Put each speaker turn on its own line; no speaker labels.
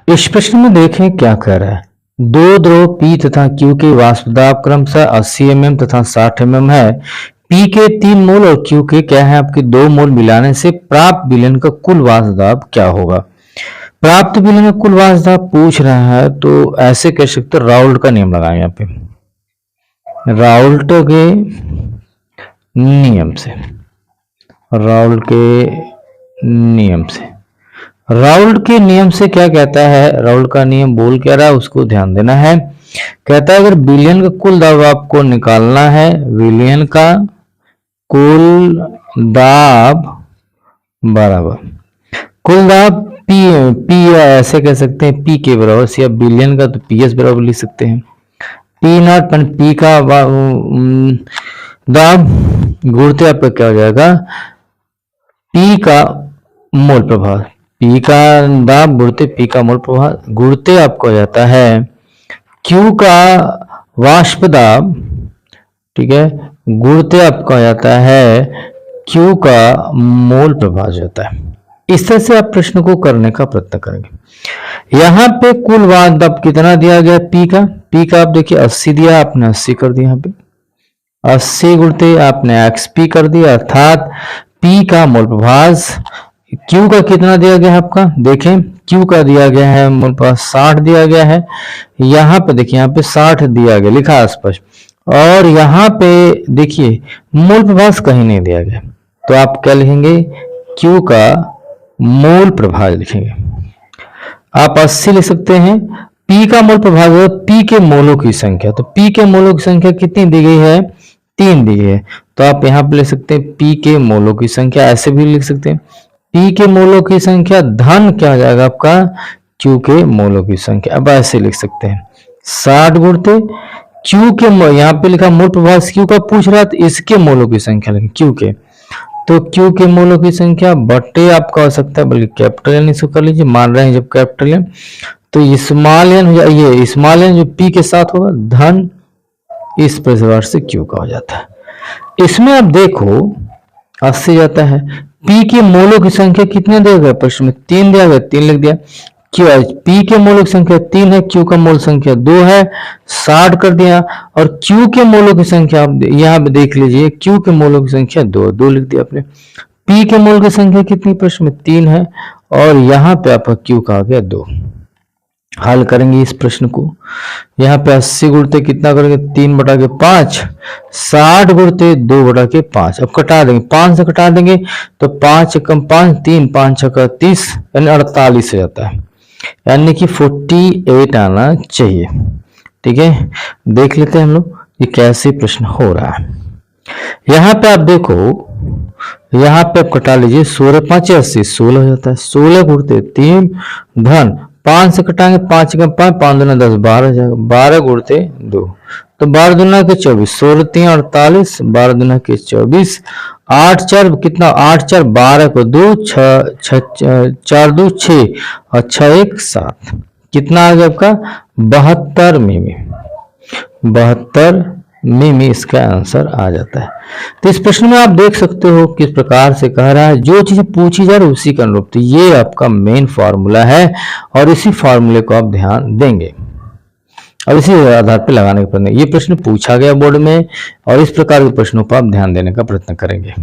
इस प्रश्न में देखें क्या कह रहा है। दो द्रव P तथा Q के वाष्प दाब क्रमशः 80 mm तथा 60 mm है। P के 3 मोल और Q के क्या है आपके 2 मोल मिलाने से प्राप्त विलयन का कुल वाष्प दाब क्या होगा। प्राप्त विलयन का कुल वाष्प दाब पूछ रहा है तो ऐसे कह सकते राउल्ट का नियम लगाएंगे यहाँ पे। राउल्ट के नियम से, राउल्ट के नियम से, राउल्ट के नियम से क्या कहता है, राउल्ट का नियम बोल क्या रहा है उसको ध्यान देना है। कहता है अगर विलयन का कुल दाब आपको निकालना है, विलयन का कुल दाब बराबर कुल दाब पी ऐसे कह सकते हैं पी के बराबर, या विलयन का तो पीएस बराबर लिख सकते हैं। पी नॉट पी का दाब गुणते आपका क्या हो जाएगा, पी का मोल प्रभाव, पी का दाब गुणते पी का मोल प्रभाव, गुणते आपको हो जाता है क्यू का वाष्प दाब, ठीक है, गुणते आपका हो जाता है क्यू का मोल प्रभाव जाता है। इस तरह से आप प्रश्न को करने का प्रयत्न करेंगे। यहाँ पे कुल वाष्प दाब कितना दिया गया पी का आप देखिए 80 दिया, आपने 80 कर दिया, यहाँ पे 80 गुणते आपने XP कर दिया, अर्थात P का मोल प्रभाव। Q का कितना दिया गया है आपका, देखें Q का दिया गया है मोल प्रभाव 60 दिया गया है। यहाँ पे देखिए, यहाँ पे 60 दिया गया, लिखा स्पष्ट, और यहाँ पे देखिए मोल प्रभाव कहीं नहीं दिया गया, तो आप क्या लिखेंगे, Q का मोल प्रभाव लिखेंगे। आप 80 लिख सकते हैं। P का मोल प्रभाव है P के मोलों की संख्या, तो P के मोलों की संख्या कितनी दी गई है, 3 दी गई है, तो आप यहाँ पे लिख सकते हैं P के मोलों की संख्या, ऐसे भी लिख सकते हैं P के मोलों की संख्या धन क्या हो जाएगा आपका Q के मोलों की संख्या। अब ऐसे लिख सकते हैं 60 गुणते Q के, यहाँ पे लिखा मोल प्रभाव Q का पूछ रहा है, तो इसके मोलों की संख्या लिखें Q के, तो Q के मोलों की संख्या बटे आपका हो सकता है, बल्कि कैपिटल एन इसको कर लीजिए, मान रहे हैं जब कैपिटल एन, तो स्मॉल एन हो जाए, ये स्मॉल एन जो P के साथ होगा धन इस प्रकार से Q का हो जाता है। इसमें आप देखो 80 जाता है, P के मोलों की संख्या कितने दिया गया प्रश्न में, 3 दिया गया, 3 लिख दिया। P के मोलों की संख्या 3 है, Q का मोल संख्या 2 है, 60 कर दिया, और Q के मोलों की संख्या आप यहाँ पे देख लीजिए, Q के मोलों की संख्या 2 लिख दिया आपने। P के मोल की संख्या कितनी प्रश्न में 3 है, और यहाँ पे आपका Q का आ गया 2। हल करेंगे इस प्रश्न को, यहाँ पे 80 गुणते कितना करेंगे, 3/5, 60 गुणते 2/5, अब कटा देंगे, 5 से कटा देंगे तो 5 कम 5 3, 5 6 30, यानी 48 हो जाता है, यानी कि 48 आना चाहिए। ठीक है, देख लेते हैं हम लोग ये कैसे प्रश्न हो रहा है। यहाँ पे आप देखो, यहाँ पे आप कटा लीजिए, 16 5 80, 16 हो जाता है, 16 गुणते 3 धन 5 से कटाएंगे, 5 कम 5, 5 दूना 10, 12 हो जाएगा, 12 गुणते 2, तो 12 दूना के 24, 16 3 48, 12 दूना के 24, 8 4 कितना, 8 4 12 को 2, 4 2 6 और 6 1 7, कितना आ गया आपका 72 मिमी, 72 मिमी इसका आंसर आ जाता है। तो इस प्रश्न में आप देख सकते हो किस प्रकार से कह रहा है, जो चीज पूछी जा रही है उसी का अनुरूप, तो ये आपका मेन फॉर्मूला है, और इसी फॉर्मूले को आप ध्यान देंगे और इसी आधार पर लगाने का प्रयत्न। ये प्रश्न पूछा गया बोर्ड में, और इस प्रकार के प्रश्नों पर आप ध्यान देने का प्रयत्न करेंगे।